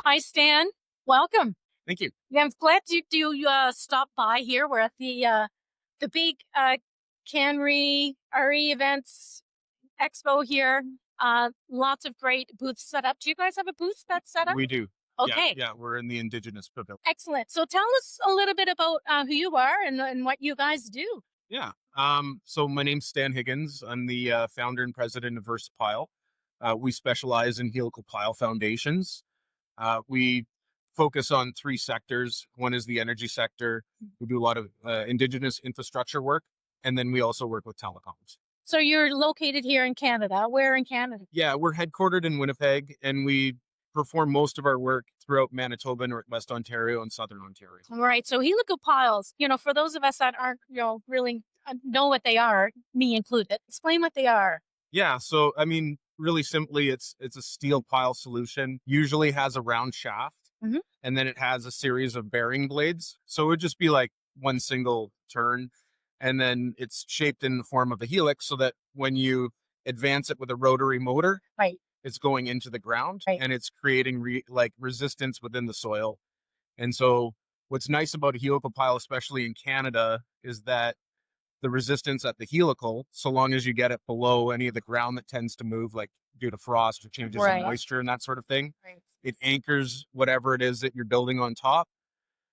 Hi, Stan. Welcome. Thank you. Yeah, I'm glad you stop by here. We're at the big Canry RE Events Expo here. Lots of great booths set up. Do you guys have a booth that's set up? We do. Yeah, Okay, yeah, we're in the Indigenous Pavilion. excellent. So tell us a little bit about who you are and what you guys do. Yeah. So my name's Stan Higgins. I'm the founder and president of VersaPile. We specialize in helical pile foundations. We focus on three sectors. One is the energy sector. We do a lot of Indigenous infrastructure work, and then we also work with telecoms. So you're located here in Canada. Where in Canada? Yeah, we're headquartered in Winnipeg, and we perform most of our work throughout Manitoba, Northwest Ontario, and Southern Ontario. All right. So helical piles, for those of us that aren't, really know what they are, me included, explain what they are. Yeah, so I mean, really simply, it's a steel pile solution. Usually has a round shaft, Mhm. and then it has a series of bearing blades. So it would just be like one single turn, and then it's shaped in the form of a helix, so that when you advance it with a rotary motor, Right. it's going into the ground, Right. and it's creating like resistance within the soil. And so, what's nice about a helical pile, especially in Canada, is that the resistance at the helical, so long as you get it below any of the ground that tends to move, like due to frost or changes in Right. moisture and that sort of thing, Right. it anchors whatever it is that you're building on top.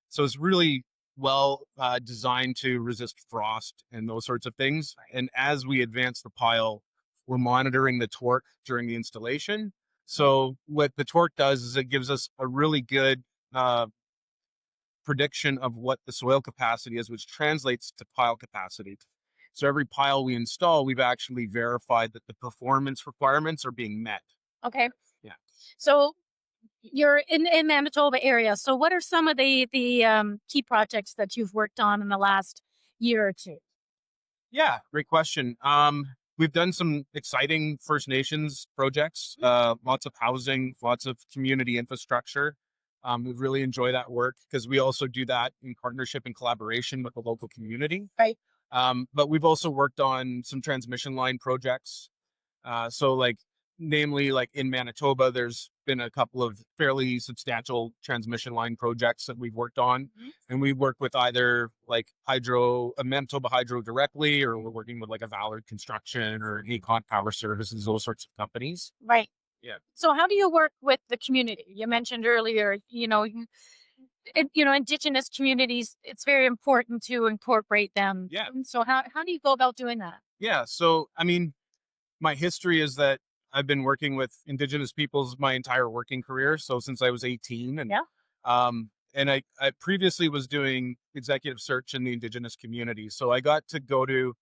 So it's really well designed to resist frost and those sorts of things. And as we advance the pile, we're monitoring the torque during the installation. So what the torque does is it gives us a really good prediction of what the soil capacity is, which translates to pile capacity. So every pile we install, we've actually verified that the performance requirements are being met. Okay. Yeah. So you're in Manitoba area. So what are some of the key projects that you've worked on in the last year or two? Yeah, great question. We've done some exciting First Nations projects, lots of housing, lots of community infrastructure. We really enjoy that work because we also do that in partnership and collaboration with the local community. Right. But we've also worked on some transmission line projects. So like, namely like in Manitoba, there's been a couple of fairly substantial transmission line projects that we've worked on. Mhm. And we work with either like Manitoba Hydro directly, or we're working with like a Ballard Construction or an Econ Power Services, those sorts of companies. Right. Yeah. So how do you work with the community? You mentioned earlier, Indigenous communities, it's very important to incorporate them. Yeah. And so how do you go about doing that? Yeah. So, I mean, my history is that I've been working with Indigenous peoples my entire working career. So since I was 18, Yeah. and I previously was doing executive search in the Indigenous community. So I got to go to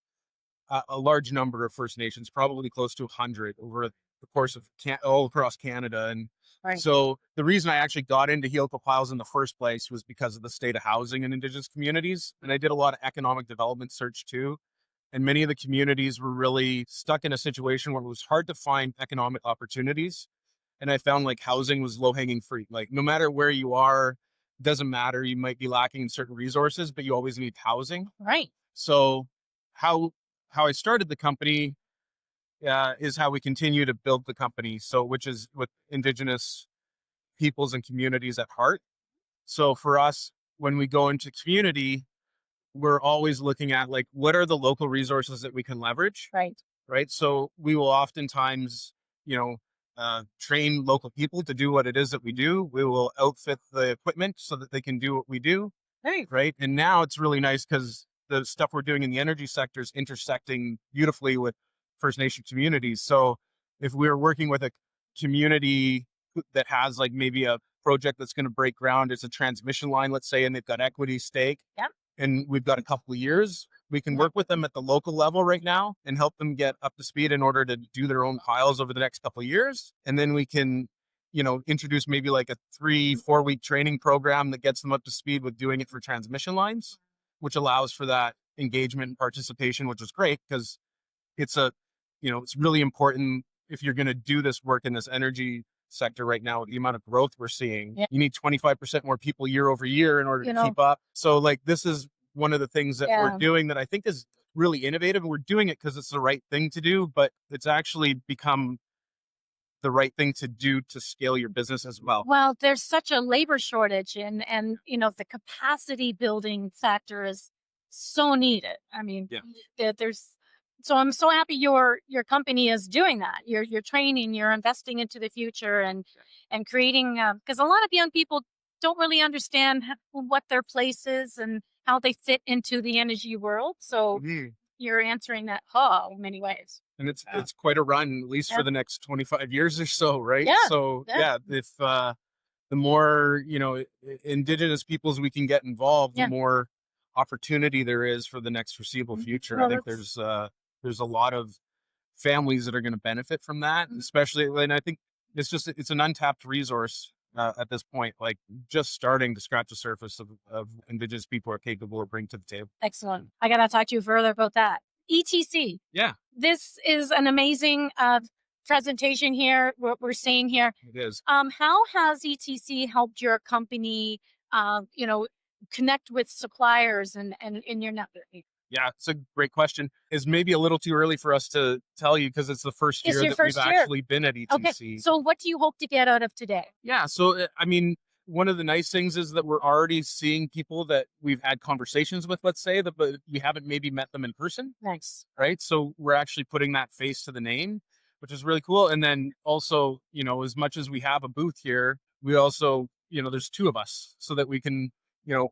a large number of First Nations, probably close to 100 over the course of all across Canada. And Right. so the reason I actually got into helical piles in the first place was because of the state of housing in Indigenous communities. And I did a lot of economic development search too. And many of the communities were really stuck in a situation where it was hard to find economic opportunities. And I found like housing was low hanging fruit. Like no matter where you are, doesn't matter. You might be lacking in certain resources, but you always need housing. Right. So how how I started the company is how we continue to build the company. So which is with Indigenous peoples and communities at heart. So for us, when we go into community, we're always looking at like what are the local resources that we can leverage, Right. right? So we will oftentimes, you know, train local people to do what it is that we do. We will outfit the equipment so that they can do what we do, Hey. right? And now it's really nice because the stuff we're doing in the energy sector is intersecting beautifully with First Nation communities. So if we're working with a community that has like maybe a project that's going to break ground, it's a transmission line, let's say, and they've got equity stake, Yep. and we've got a couple of years, we can Yeah. work with them at the local level right now and help them get up to speed in order to do their own piles over the next couple of years. And then we can, introduce maybe like a 3-4 week training program that gets them up to speed with doing it for transmission lines, which allows for that engagement and participation, which is great because it's it's really important if you're going to do this work in this energy sector right now, the amount of growth we're seeing, Yeah. you need 25% more people year over year in order You to know. keep up. So like, this is one of the things that we're Yeah. doing that I think is really innovative. And we're doing it because it's the right thing to do, but it's actually become the right thing to do to scale your business as well. Well, there's such a labor shortage, and the capacity building factor is so needed. I mean, Yeah. there's so I'm so happy your company is doing that. You're training, you're investing into the future, and creating, because a lot of young people don't really understand what their place is and how they fit into the energy world. So Mhm. you're answering that in many ways. And Yeah. it's quite a run, at least Yeah. for the next 25 years or so, right? Yeah. So Yeah. yeah, if the more indigenous peoples we can get involved, the Yeah. more opportunity there is for the next foreseeable future. I Well, think that's there's a lot of families that are going to benefit from that, especially. And I think it's an untapped resource at this point, like just starting to scratch the surface of indigenous people are capable of bringing to the table. excellent. I got to talk to you further about that. ETC. Yeah, This is an amazing presentation here. What we're seeing here. it is. How has ETC helped your company, connect with suppliers and in your network? Yeah, it's a great question. Is maybe a little too early for us to tell you because it's the first It's year your that we've first year. actually been at Okay. ETC. So what do you hope to get out of today? Yeah, so I mean, one of the nice things is that we're already seeing people that we've had conversations with, let's say, that but we haven't maybe met them in person, Nice. right? So we're actually putting that face to the name, which is really cool. And then also, as much as we have a booth here, we also, there's two of us so that we can,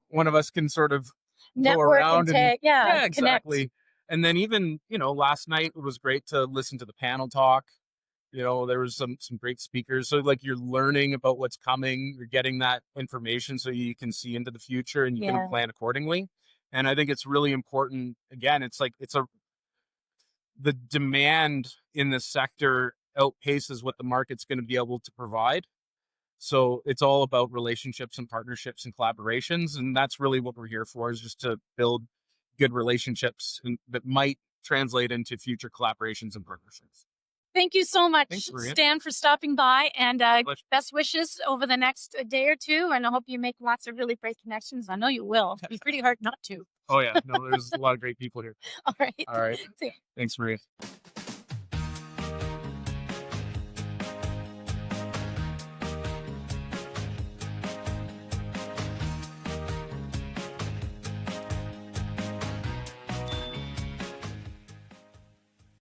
one of us can sort of go Network and around and tag. Yeah. yeah, Connect. exactly. And then even, last night it was great to listen to the panel talk. There was some great speakers. So like you're learning about what's coming, you're getting that information so you can see into the future and you can Yeah. plan accordingly. And I think it's really important. Again, it's like the demand in the sector outpaces what the market's going to be able to provide. So it's all about relationships and partnerships and collaborations. And that's really what we're here for, is just to build good relationships that might translate into future collaborations and partnerships. Thank you so much, Thanks, Maria. Stan, for stopping by, and Pleasure. best wishes over the next day or two. And I hope you make lots of really great connections. I know you will. It'd be pretty hard not to. Oh yeah, no, there's a lot of great people here. All right. All right. See ya. Thanks, Maria.